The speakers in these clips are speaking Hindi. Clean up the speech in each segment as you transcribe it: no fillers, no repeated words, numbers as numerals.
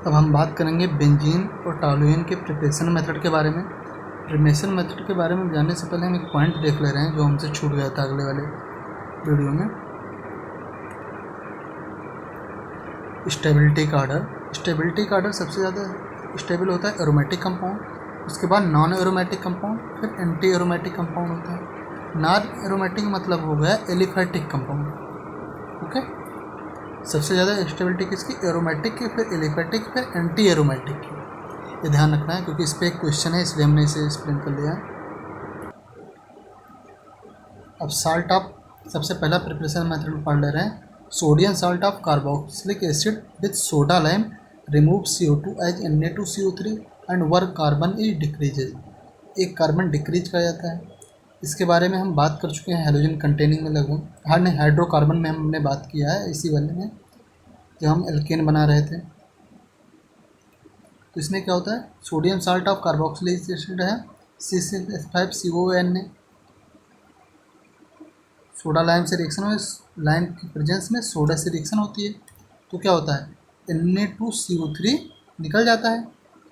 अब हम बात करेंगे बेंजीन और टॉलुएन के प्रिपरेशन मेथड के बारे में। प्रिपरेशन मेथड के बारे में जानने से पहले हम एक पॉइंट देख ले रहे हैं जो हमसे छूट गया था अगले वाले वीडियो में। स्टेबिलिटी का ऑर्डर। स्टेबिलिटी का ऑर्डर सबसे ज़्यादा स्टेबल होता है एरोमेटिक कंपाउंड, उसके बाद नॉन एरोमेटिक कंपाउंड, फिर एंटी एरोमेटिक कंपाउंड होता है। नॉन एरोमेटिक मतलब हो गया एलिफेटिक कंपाउंड। ओके, सबसे ज़्यादा स्टेबिलिटी किसकी? एरोमेटिक की, फिर एलिफेटिक, फिर एंटी एरोमेटिक की। ये ध्यान रखना है क्योंकि इस पर एक क्वेश्चन है, इसलिए हमने इसे एक्सप्लेन कर लिया है। अब साल्ट ऑफ सबसे पहला प्रिपरेशन मेथड पढ़ ले रहे हैं। Sodium salt of carboxylic acid with soda lime remove CO2 as Na2CO3 and work carbon is decreases. एक कार्बन डिक्रीज किया जाता है। इसके बारे में हम बात कर चुके हैं हैलोजन कंटेनिंग में लगभग। हाँ नहीं, हाइड्रोकार्बन में हमने बात किया है इसी वाले में जब हम एल्केन बना रहे थे। तो इसमें क्या होता है? Sodium salt of carboxylic acid है C6H5COONA। सोडा लाइम से रिएक्शन में, लाइम की प्रेजेंस में सोडा से रिएक्शन होती है तो क्या होता है? Na2CO3 निकल जाता है,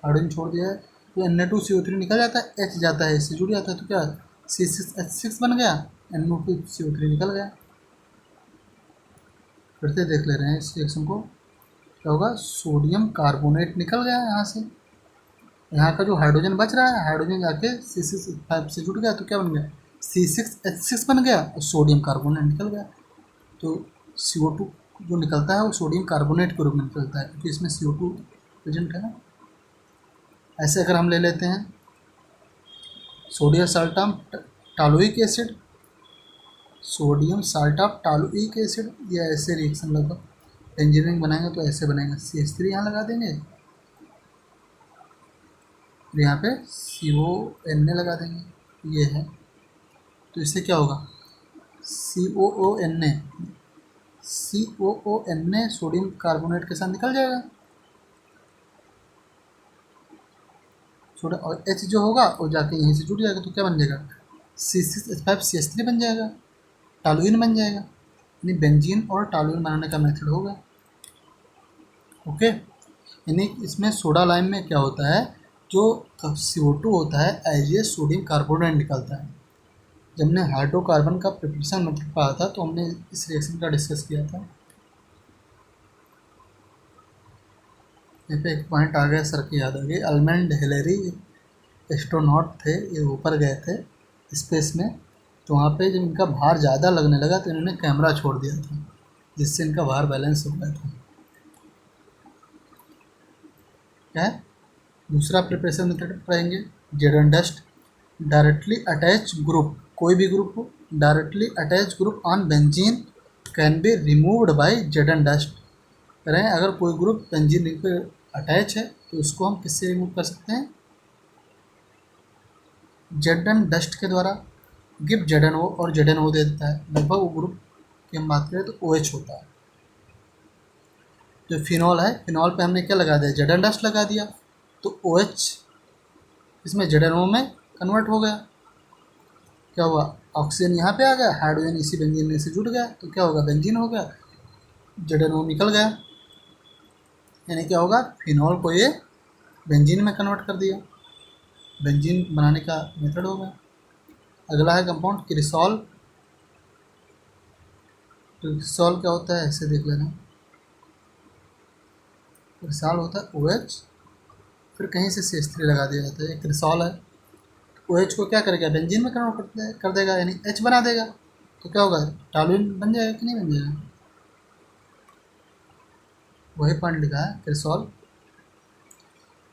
हाइड्रोजन छोड़ दिया है तो Na2CO3 निकल जाता है, H जाता है, इससे जुड़ जाता है तो क्या C6H6 बन गया, Na2CO3 निकल गया। फिर से देख ले रहे हैं इस रिएक्शन को। क्या होगा? सोडियम कार्बोनेट निकल गया यहाँ से, यहाँ का जो हाइड्रोजन बच रहा है हाइड्रोजन जाके C6H5 से जुड़ गया तो क्या बन गया? C6H6 बन गया और सोडियम कार्बोनेट निकल गया। तो CO2 जो निकलता है वो सोडियम कार्बोनेट के रूप में निकलता है क्योंकि इसमें CO2 प्रेजेंट है ना। ऐसे अगर हम ले लेते हैं sodium salt of toluic acid, sodium salt of toluic acid, या ऐसे रिएक्शन लगभग इंजीनियरिंग बनाएंगे तो ऐसे बनेगा। CH3 यहाँ लगा देंगे, फिर यहाँ पे CONA लगा देंगे, ये है। तो इससे क्या होगा? COONA सोडियम कार्बोनेट के साथ निकल जाएगा सोडा, और H जो होगा वो जाके यहीं से जुड़ जाएगा तो क्या बन जाएगा? C6H5CH3 बन जाएगा, टॉलुइन बन जाएगा। यानी बेंजीन और टॉलुइन बनाने का मेथड होगा। ओके, यानी इसमें सोडा लाइम में क्या होता है, जो CO2 होता है एज ए सोडियम कार्बोनेट निकलता है। जब हमने हाइड्रोकार्बन का प्रिपरेशन मेथड पढ़ा था तो हमने इस रिएक्शन का डिस्कस किया था। यहाँ पे एक पॉइंट आ गया, सर की याद आ गई। अल्मंड हिलेरी एस्ट्रोनॉट थे, ये ऊपर गए थे स्पेस में, तो वहाँ पे जब इनका भार ज़्यादा लगने लगा तो इन्होंने कैमरा छोड़ दिया था जिससे इनका भार बैलेंस हो गया था। क्या है? दूसरा प्रिपरेशन मेथड पढ़ेंगे Zn dust. Directly attach group, कोई भी ग्रुप हो, directly attach group on benzene can be removed by Zn dust. करें अगर कोई ग्रुप बेंजीन रिंग पे अटैच है तो उसको हम किससे रिमूव कर सकते हैं? जेडन डस्ट के द्वारा। गिव ZnO और ZnO दे देता है। लगभग वो ग्रुप की हम बात करें तो OH होता है। जो फिनॉल है, फिनॉल पे हमने क्या लगा दिया? जेडन डस्ट लगा दिया तो OH इसमें ZnO में कन्वर्ट हो गया। क्या हुआ? ऑक्सीजन यहाँ पे आ गया, हाइड्रोजन इसी बेंजीन में से जुड़ गया तो क्या होगा? बेंजीन हो गया, ZnO निकल गया। यानी क्या होगा? फिनॉल को ये बेंजीन में कन्वर्ट कर दिया, बेंजीन बनाने का मेथड होगा। अगला है कंपाउंड क्रिसॉल। क्रिसॉल क्या होता है ऐसे देख लेना। क्रिसॉल होता है OH, फिर कहीं से CH3 लगा दिया जाता है, ये क्रिसॉल है। OH को क्या करेगा? बेंजीन में कन्वर्ट कर देगा, यानी H बना देगा तो क्या होगा? टॉलुइन बन जाएगा कि नहीं बन जाएगा? वही पॉइंट लिखा है क्रिसॉल।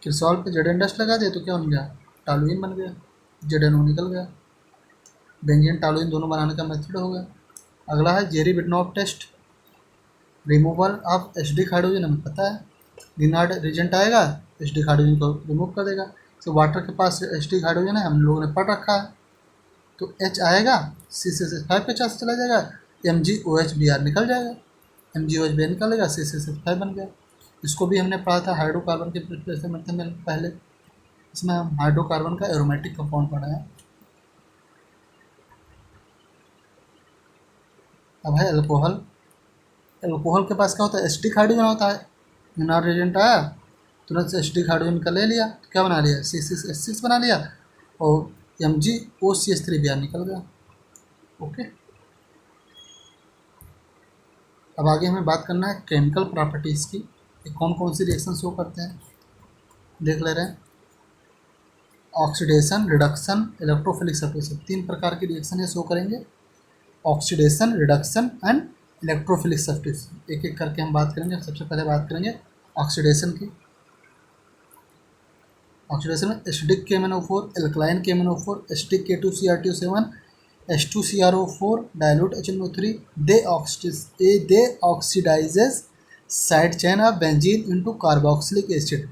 क्रिसॉल पे जेडन डस्ट लगा दिया तो क्या बन गया? टॉलुइन बन गया, ZnO निकल गया। बेंजीन टॉलुइन दोनों बनाने का मेथड हो गया। अगला है Zerewitinoff test. Removal of acidic hydrogen, हमें पता है लिनार्ड रिजेंट आएगा, एसिडिक हाइड्रोजन को रिमूव कर देगा। तो वाटर के पास एसिडिक हाइड्रोजन है, हम लोगों ने पढ़ रखा है, तो H आएगा, C6H5 के साथ चला जाएगा, MgOH निकल जाएगा, MgOH निकलेगा, C6H5 बन गया। इसको भी हमने पढ़ा था हाइड्रोकार्बन के प्रिपरेशन मेथड में पहले। इसमें हम हाइड्रोकार्बन का एरोमेटिक कंपाउंड पढ़ा है। अब है अल्कोहल। अल्कोहल के पास क्या होता है? एसिडिक हाइड्रोजन होता है, लिनार्ड रिजेंट आया, तुरंत से एसिडिक हाइड्रोजन का ले लिया तो क्या बना लिया, C6H6 बना लिया और MgOCH3 निकल गया। ओके, अब आगे हमें बात करना है केमिकल प्रॉपर्टीज़ की, कौन कौन सी रिएक्शन शो करते हैं देख ले रहे हैं। ऑक्सीडेशन, रिडक्शन, इलेक्ट्रोफिलिक सब्स्टिट्यूशन, 3 प्रकार की रिएक्शन ये शो करेंगे। Oxidation, reduction and electrophilic substitution. एक एक करके हम बात करेंगे। सबसे पहले बात करेंगे ऑक्सीडेशन की। ऑक्सीडेशन में acidic KMnO4, alkaline KMnO4, acidic K2Cr27, H2CrO4, dilute HNO3, they oxidises side chain of benzene into carboxylic acid.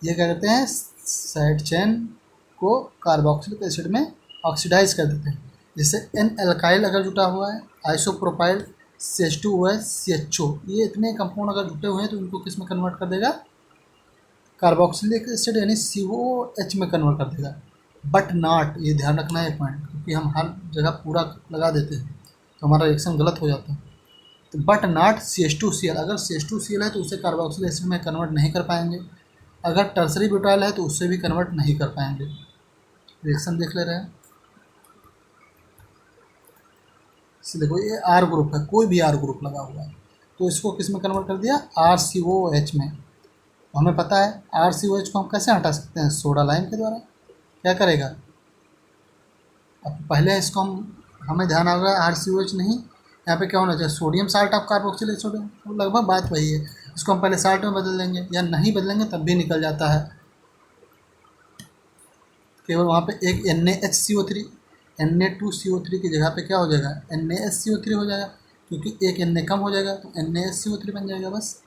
ये क्या करते हैं, साइड चेन को कार्बोक्सिलिक एसिड में ऑक्सीडाइज कर देते हैं। जैसे एन एल्काइल अगर जुटा हुआ है, आइसोप्रोपाइल, CH2OH, CHO, ये इतने कंपाउंड अगर जुटे हुए हैं तो इनको किस में कन्वर्ट कर देगा, कार्बोक्सिलिक एसिड यानी COH में कन्वर्ट कर देगा। बट नॉट, ये ध्यान रखना है पॉइंट, क्योंकि हम हर जगह पूरा लगा देते हैं तो हमारा रिएक्शन गलत हो जाता है। तो बट नॉट CH2Cl, अगर CH2Cl है तो उसे कार्बोक्सिलिक एसिड में कन्वर्ट नहीं कर पाएंगे। अगर टर्सरी ब्यूटाइल है तो उससे भी कन्वर्ट नहीं कर पाएंगे। रिएक्शन देख ले रहे हैं। देखो ये R ग्रुप है, कोई भी R ग्रुप लगा हुआ है तो इसको किस में कन्वर्ट कर दिया, RCOH में। हमें पता है RCOH को हम कैसे हटा सकते हैं, सोडा लाइम के द्वारा। क्या करेगा, अब पहले इसको हमें ध्यान आ गया RCOH नहीं, यहाँ पे क्या होना चाहिए, sodium salt of carboxylic sodium. तो लगभग बात वही है, इसको हम पहले साल्ट में बदल देंगे या नहीं बदलेंगे तब भी निकल जाता है। केवल वहाँ पे एक NaHCO3, Na2CO3 की जगह पे क्या हो जाएगा, NaSCO3 हो जाएगा, क्योंकि एक Na कम हो जाएगा तो NaSCO3 बन जाएगा बस।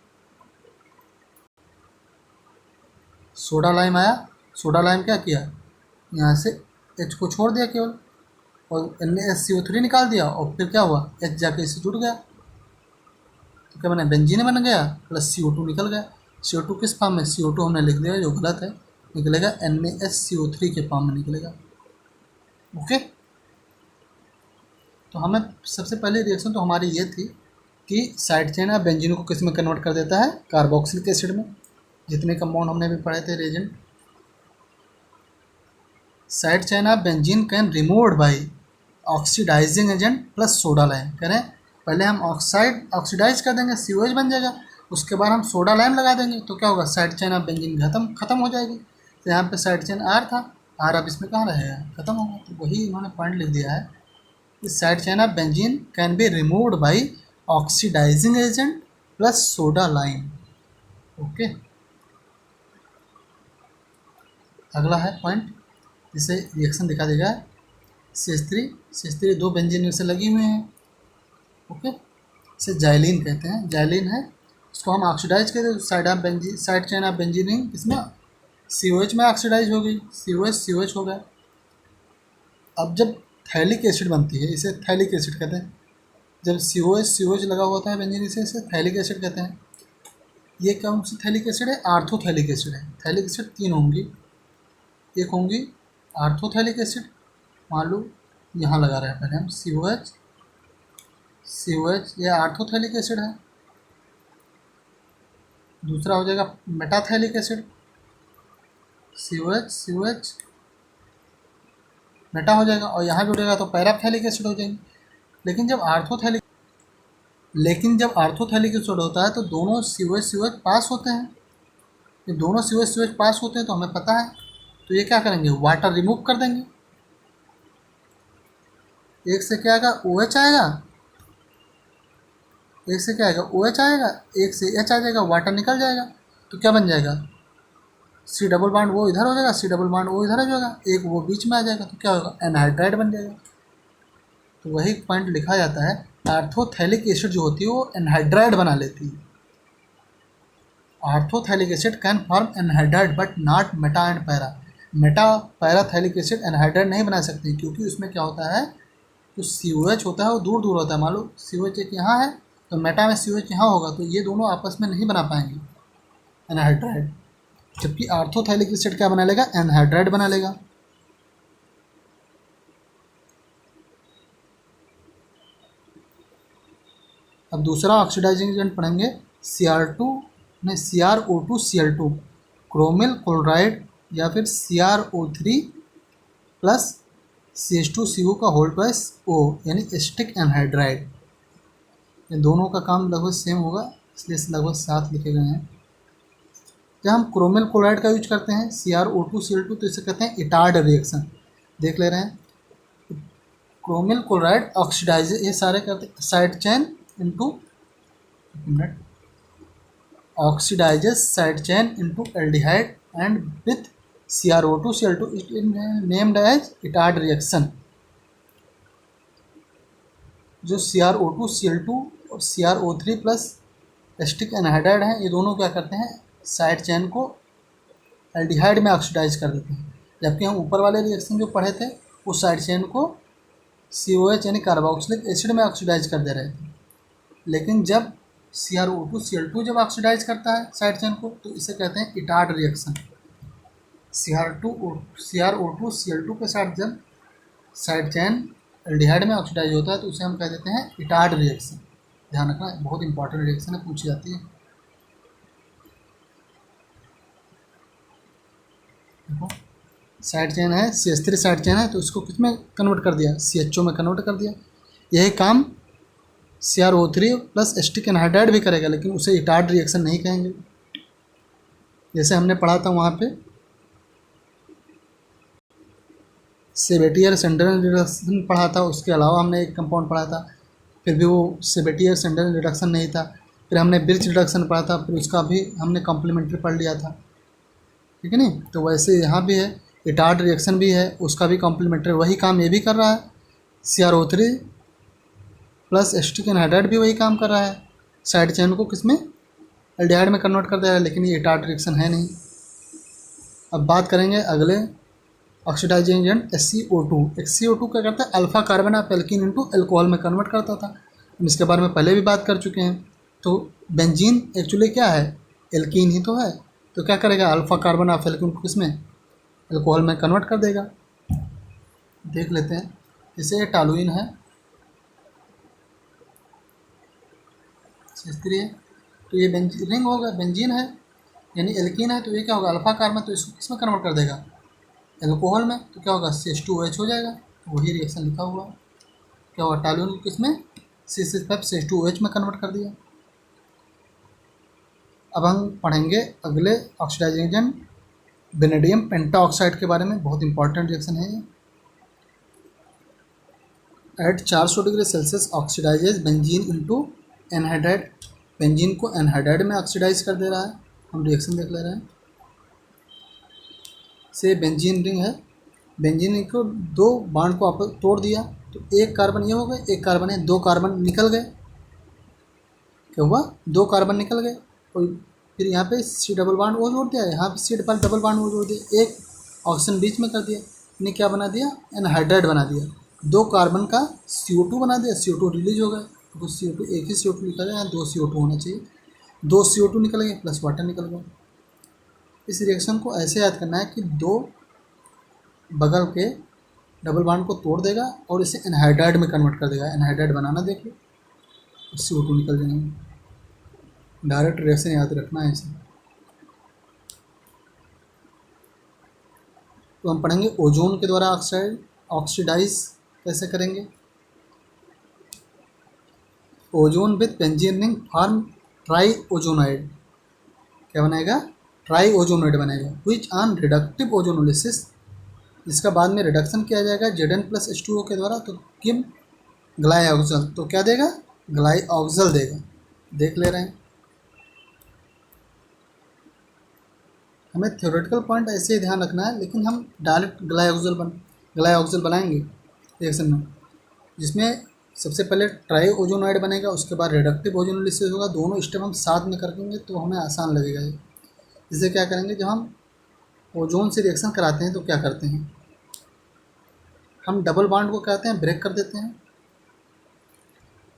सोडा लाइम आया, सोडा लाइम क्या किया, यहाँ से H को छोड़ दिया केवल और NaSCO3 निकाल दिया और फिर क्या हुआ, H जाके इससे जुड़ गया तो क्या बना, बेंजीन बन गया प्लस CO2 निकल गया। CO2 किस फॉर्म में, CO2 हमने लिख दिया जो गलत है, निकलेगा NaSCO3 के फॉर्म में निकलेगा। ओके, तो हमें सबसे पहले रिएक्शन तो हमारी ये थी कि साइड चेन ऑफ बेंजीन को किस में कन्वर्ट कर देता है, कार्बोक्सिलिक एसिड में। जितने कंपाउंड हमने भी पढ़े थे reagent, side chain of benzene can removed by oxidising agent plus soda lime. कह रहे हैं पहले हम ऑक्सीडाइज कर देंगे, COH बन जाएगा, उसके बाद हम सोडा लाइम लगा देंगे तो क्या होगा, साइड चेन ऑफ बेंजीन खत्म हो जाएगी। तो यहाँ पे साइड चेन R था, R अब इसमें कहाँ रहेगा, खत्म होगा। तो वही इन्होंने पॉइंट लिख दिया है कि side chain of benzene can be removed by oxidising agent plus soda lime. Okay, अगला है पॉइंट जिसे रिएक्शन दिखा देगा, CH3 दो बेंजीन से लगी हुए हैं। ओके, इसे जाइलिन कहते हैं, जाइलिन है, इसको हम ऑक्सीडाइज करते तो साइड चेन ऑफ बेंजीन इसमें COH में ऑक्सीडाइज हो गई, COH हो गया। अब जब थैलिक एसिड बनती है, इसे थैलिक एसिड कहते हैं। जब COH लगा होता है बेंजीन इसे थैलिक एसिड कहते हैं। ये कौन सी थैलिक एसिड है, आर्थोथैलिक एसिड है। थैलिक एसिड 3 होंगी, एक होंगी आर्थोथैलिक एसिड, मान लो यहाँ लगा रहे हैं पहले हम COH, ये आर्थोथैलिक एसिड है। दूसरा हो जाएगा मेटाथैलिक एसिड, COH मेटा हो जाएगा और यहाँ जुड़ेगा तो पैराथैलिक एसिड हो जाएंगे। लेकिन जब आर्थोथैलिक एसिड होता है तो दोनों COH पास होते हैं। जब दोनों COH पास होते हैं तो हमें पता है, तो ये क्या करेंगे, वाटर रिमूव कर देंगे। एक से क्या आएगा, OH आएगा, एक से क्या आएगा, OH आएगा, एक से H आ जाएगा, वाटर निकल जाएगा। तो क्या बन जाएगा, C डबल बॉन्ड वो इधर हो जाएगा, C डबल बॉन्ड वो इधर हो जाएगा, एक वो बीच में आ जाएगा तो क्या होगा, एनहाइड्राइड बन जाएगा। तो वही पॉइंट लिखा जाता है, आर्थोथैलिक एसिड जो होती है वो एनहाइड्राइड बना लेती है। Orthophthalic acid can form anhydride but not meta and paraphthalic acid anhydride नहीं बना सकती, क्योंकि उसमें क्या होता है, जो COH होता है वो दूर दूर होता है। मान लो COH एक यहाँ है तो मेटा में COH यहाँ होगा, तो ये दोनों आपस में नहीं बना पाएंगे एनहाइड्राइड, जबकि आर्थोथैलिक एसिड क्या बना लेगा, एनहाइड्राइड बना लेगा। अब दूसरा ऑक्सीडाइजिंग एजेंट पढ़ेंगे CRO2Cl2। क्रोमिल क्लोराइड या फिर CrO3 प्लस CH2CO का होल प्लस O यानी एसिटिक एनहाइड्राइड। इन दोनों का काम लगभग सेम होगा, इसलिए लगभग साथ लिखे गए हैं। जब हम क्रोमिल क्लोराइड का यूज करते हैं CrO2Cl2 तो इसे कहते हैं इटार्ड रिएक्शन। देख ले रहे हैं, क्रोमिल क्लोराइड ऑक्सीडाइज, ये सारे करते हैं side chain into oxidizes side chain into aldehyde and with CrO2Cl2 it is named as Itard reaction। जो CrO2Cl2 और CrO3 प्लस एसिटिक एनहाइड्राइड हैं, ये दोनों क्या करते हैं, साइड चेन को एल्डिहाइड में ऑक्सीडाइज कर देते हैं। जबकि हम ऊपर वाले रिएक्शन जो पढ़े थे उस साइड चेन को COH यानी कार्बोक्सिलिक एसिड में ऑक्सीडाइज कर दे रहे थे। लेकिन जब CrO2Cl2 जब ऑक्सीडाइज करता है साइड चेन को तो इसे कहते हैं इटार्ड रिएक्शन। CrO2Cl2 के साथ जब साइड चेन एल्डिहाइड में ऑक्सीडाइज होता है तो उसे हम कह देते हैं इटार्ड रिएक्शन। ध्यान रखना, बहुत इंपॉर्टेंट रिएक्शन है, पूछी जाती है। देखो साइड चेन है, CH3 साइड चेन है तो इसको किस में कन्वर्ट कर दिया, CHO में कन्वर्ट कर दिया। यही काम CrO3 प्लस एसिटिक एनहाइड्राइड भी करेगा, लेकिन उसे इटार्ड रिएक्शन नहीं कहेंगे। जैसे हमने पढ़ा था वहाँ पे सेबेटियर सेंडरल रिडक्शन पढ़ा था, उसके अलावा हमने एक कंपाउंड पढ़ा था, फिर भी वो सेबेटियर सेंडरल रिडक्शन नहीं था। फिर हमने ब्रिज रिडक्शन पढ़ा था, फिर उसका भी हमने कॉम्प्लीमेंट्री पढ़ लिया था, ठीक है नहीं। तो वैसे यहाँ भी है, इटार्ड रिएक्शन भी है, उसका भी कॉम्प्लीमेंट्री, वही काम ये भी कर रहा है। CrO3 प्लस एसिटिक एनहाइड्राइड भी वही काम कर रहा है, साइड चेन को किस में, एल्डिहाइड में कन्वर्ट कर दे रहा है, लेकिन ये इटार्ड रिएक्शन है नहीं। अब बात करेंगे अगले ऑक्सीडाइजिंग एजेंट SiO2। SiO2 क्या करता है, alpha carbon of alkene into alcohol में कन्वर्ट करता था। हम इसके बारे में पहले भी बात कर चुके हैं। तो बेंजीन एक्चुअली क्या है, एल्कीन ही तो है, तो क्या करेगा, अल्फा कार्बन ऑफ एल्कीन को किसमें, अल्कोहल में कन्वर्ट कर देगा। देख लेते हैं, जैसे टालुइन है CH3 है तो ये रिंग होगा, बेंजीन है यानी एल्कीन है, तो ये क्या होगा, अल्फा कार्बन, तो इसको किसमें कन्वर्ट कर देगा, एल्कोहल में, तो क्या होगा, CH2OH हो जाएगा। तो वही रिएक्शन लिखा हुआ है, क्या होगा, टालुइन को किसमें, CH2OH में कन्वर्ट कर दिया। अब हम पढ़ेंगे अगले ऑक्सीडाइजिंग एजेंट वेनेडियम पेंटाऑक्साइड के बारे में, बहुत इंपॉर्टेंट रिएक्शन है ये। At 400 degree Celsius oxidises benzene into anhydride. Benzene को एनहाइड्राइड में ऑक्सीडाइज कर दे रहा है। हम रिएक्शन देख ले रहे हैं, से बेंजीन रिंग है, बेंजीन को दो बांड को आपस तोड़ दिया तो एक कार्बन ये हो गए, एक कार्बन है, दो कार्बन निकल गए। क्या हुआ, दो कार्बन निकल गए, और फिर यहाँ पे C डबल बांड वो जोड़ दिया, यहाँ पे C डबल बांड वो जोड़ दिया, एक ऑक्सीजन बीच में कर दिया, ने क्या बना दिया, एनहाइड्राइड बना दिया। दो कार्बन का CO2 बना दिया, CO2 रिलीज हो गया, तो CO2 एक ही CO2 निकल गया, दो CO2 होना चाहिए, दो CO2 निकल गए प्लस वाटर निकल गया। इस रिएक्शन को ऐसे याद करना है कि दो बगल के डबल बांड को तोड़ देगा और इसे एनहाइड्राइड में कन्वर्ट कर देगा। एनहाइड्राइड बनाना देखिए, CO2 निकल जाएंगे। डायरेक्ट रिएक्शन याद रखना है इसे। तो हम पढ़ेंगे ओजोन के द्वारा ऑक्सीडाइज कैसे करेंगे। Ozone with benzene ring form try ozonide. क्या बनेगा, ट्राई ओजोनाइड बनेगा, विच ऑन रिडक्टिव ओजोनोलिसिस, इसका बाद में रिडक्शन किया जाएगा Zn+H2O के द्वारा, तो किम ग्लाइऑक्सल, तो क्या देगा, ग्लाइऑक्सल देगा। देख ले रहे हैं, हमें थ्योरेटिकल पॉइंट ऐसे ही ध्यान रखना है, लेकिन हम डायरेक्ट ग्लाइऑक्सल बनाएंगे रिएक्शन में, जिसमें सबसे पहले ट्राई ओजोनाइड बनेगा, उसके बाद रिडक्टिव ओजोनोलिसिस होगा। दोनों स्टेप हम साथ में करेंगे तो हमें आसान लगेगा ये। इसे क्या करेंगे, जब हम ओजोन से रिएक्शन कराते हैं तो क्या करते हैं, हम डबल बांड को कहते हैं ब्रेक कर देते हैं।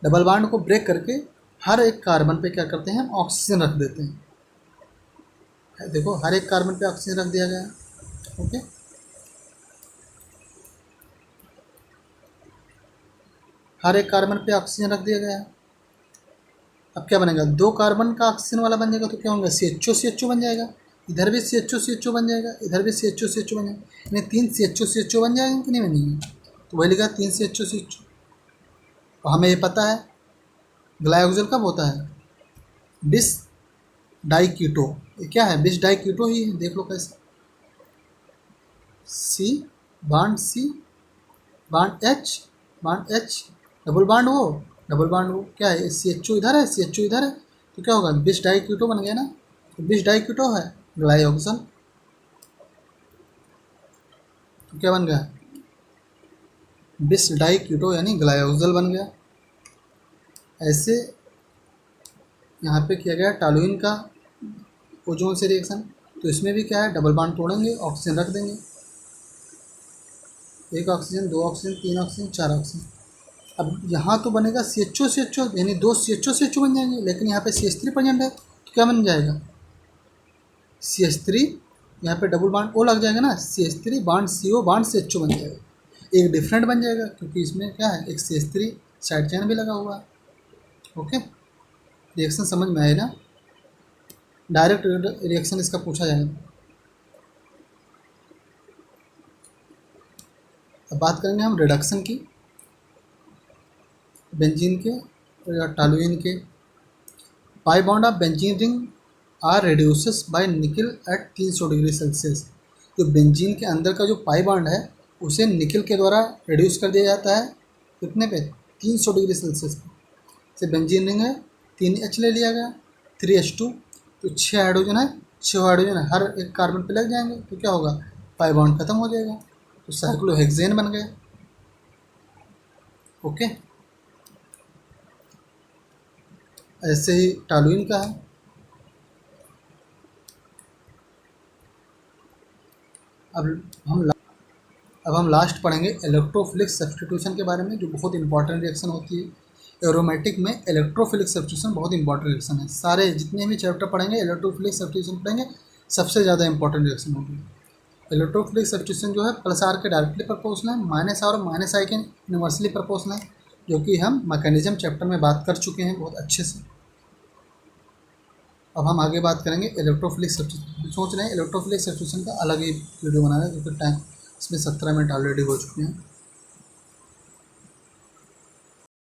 डबल बांड को ब्रेक करके हर एक कार्बन पे क्या करते हैं, हम ऑक्सीजन रख देते हैं। देखो हर एक कार्बन पे ऑक्सीजन रख दिया गया है, ओके। हर एक कार्बन पे ऑक्सीजन रख दिया गया है। अब क्या बनेगा, दो कार्बन का ऑक्सीजन वाला बन जाएगा तो क्या होगा, CHO बन जाएगा। इधर भी CHO बन जाएगा, इधर भी CHO बन जाएगा, यानी 3 CHO बन जाएंगे कि नहीं बनेंगे? तो वही लिखा 3 CHO। और हमें ये पता है ग्लाइकोजन कब होता है? बिस डाई कीटो। ये क्या है? बिस डाई कीटो ही है, देख लो कैसे। सी बांड एच डबल बांड वो क्या है? CHO इधर है, CHO इधर है, तो क्या होगा? बिस डाई कीटो बन गया ना। तो बिस डाई कीटो है ग्लाइकोजन, तो क्या बन गया? बिस डाई कीटो यानी ग्लाइकोजल बन गया। ऐसे यहाँ पे किया गया टॉलुइन का ओजोन से रिएक्शन, तो इसमें भी क्या है? डबल बांड तोड़ेंगे, ऑक्सीजन रख देंगे, 1 ऑक्सीजन, 2 ऑक्सीजन, 3 ऑक्सीजन, 4 ऑक्सीजन। अब यहाँ तो बनेगा CHO यानी 2 CHO बन जाएंगे, लेकिन यहाँ पे CH3 प्रेजेंट है, तो क्या बन जाएगा? CH3, यहाँ पे डबल बांड O लग जाएगा ना, CH3 bond CO bond CHO बन जाएगा। एक डिफरेंट बन जाएगा क्योंकि इसमें क्या है? एक CH3 साइड चेन भी लगा हुआ है। ओके, रिएक्शन समझ में आए ना? डायरेक्ट रिएक्शन इसका पूछा जाएगा। अब बात करेंगे हम रिडक्शन की, बेंजीन के या टॉलुइन के। Pi bond of benzene ring are reduces by nickel at 300 degree Celsius. जो बेंजीन के अंदर का जो पाई बॉन्ड है उसे निकल के द्वारा रिड्यूस कर दिया जाता है, कितने पे? 300 डिग्री सेल्सियस पे। जैसे बेंजीन रिंग है, 3H ले लिया गया, 3H2, तो 6 हाइड्रोजन है, 6 हाइड्रोजन है, हर एक कार्बन पे लग जाएंगे, तो क्या होगा? पाई बॉन्ड खत्म हो जाएगा, तो साइक्लोहेक्सेन बन गया। ओके, ऐसे ही टॉलुइन का है। अब हम अब हम लास्ट पढ़ेंगे इलेक्ट्रोफिलिक सब्स्टिट्यूशन के बारे में, जो बहुत इंपॉर्टेंट रिएक्शन होती है। एरोमेटिक में इलेक्ट्रोफिलिक सब्स्टिट्यूशन बहुत इंपॉर्टेंट रिएक्शन है। सारे जितने भी चैप्टर पढ़ेंगे इलेक्ट्रोफिलिक सब्स्टिट्यूशन पढ़ेंगे, सबसे ज़्यादा इंपॉर्टेंट रिएक्शन होगी। इलेक्ट्रोफिलिक सब्स्टिट्यूशन जो है प्लस आर के डायरेक्टली प्रोपोर्शनल है, माइनस आर और माइनस आई के इनवर्सली प्रोपोर्शनल है, जो कि हम मैकेनिज्म चैप्टर में बात कर चुके हैं बहुत अच्छे से। अब हम आगे बात करेंगे इलेक्ट्रोफिलिक सब्स्टिट्यूशन। सोच रहे हैं इलेक्ट्रोफिलिक सब्स्टिट्यूशन का अलग ही वीडियो बनाना है, क्योंकि टाइम इसमें 17 मिनट ऑलरेडी हो चुके हैं।